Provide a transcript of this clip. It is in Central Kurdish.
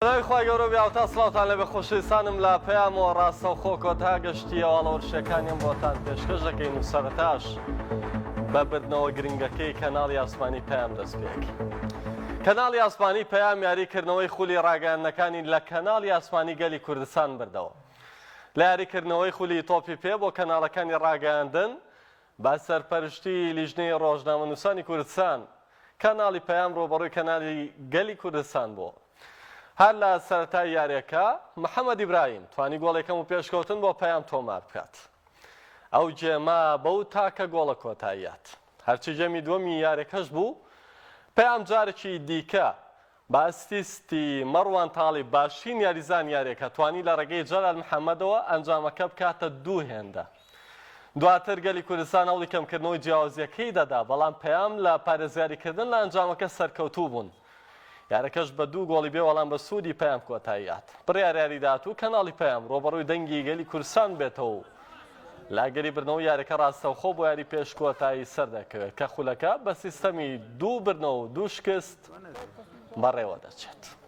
خی گەورە بیاوتا سڵاوتان لە بەخۆشەویستانم لە پەیامەوە ڕاستەوخۆ کۆتا گەشتیەوە ئاڵەوەرشەکانیان بۆتان پێشکەش دەکەین و سەرەتاش بە بردنەوە گرنگەکەی کەناڵی ئاسمانی پەیام دەست پێکە. کەناڵی ئاسمانی پەیام یاریکردنەوەی خولی ڕاگەیاندنەکانی لە کەناڵی ئاسمانی گەلی کوردستان بردەوە. لە یاریکردنەوەی خولی تۆپی پێ بۆ کەناڵەکانی ڕاگەیاندن بە سەرپەرشتی لیژنەی ڕۆژنامەنووسانی کوردستان کەناڵی پەیام ڕۆبەڕووی کەناڵی گەلی کوردستان بووە. هەر لە سەرەتای یاریەکە محەممەد ئیبراهیم توانی گۆڵێکەم و پێشکەوتن بۆ پەیام تۆمار بکات. ئەو جێما بەو تاکە گۆڵە کۆتاییات. هەرچی جەمی دووەمی یاریەکەش بوو، پەیام جارێکی دیکە بە ئەستیستی مەڕوان تاڵی باشین یاریزان یاریەکە توانی لە ڕێگەی جەلال محەممەدەوە ئەنجامەکە بکاتە دوو هێندە. دواتر گەلی کوردستان هەوڵی کەمکردنەوەی جیاوازیەکەی دەدا، بەڵام پەیام لە پارێزیاریکردن لە ئەنجامەکە سەرکەوتوو بوون. یارەکەش بە دوو گۆڵی بێ وەڵام بە سوودی پەیام کۆتاییات. بڕیار یاریدات و کەناڵی پەیام ڕۆبەڕووی دەنگی گەلی کوردستان بێتەوە و لاگەری بردنەوە یاریەکە ڕاستەوخۆ بۆ یاری پێش کۆتایی سەردەکەوێت کە خولەکە بە سیستەمی دوو بردنەوە و دوو شکست بەڕێوە دەچێت.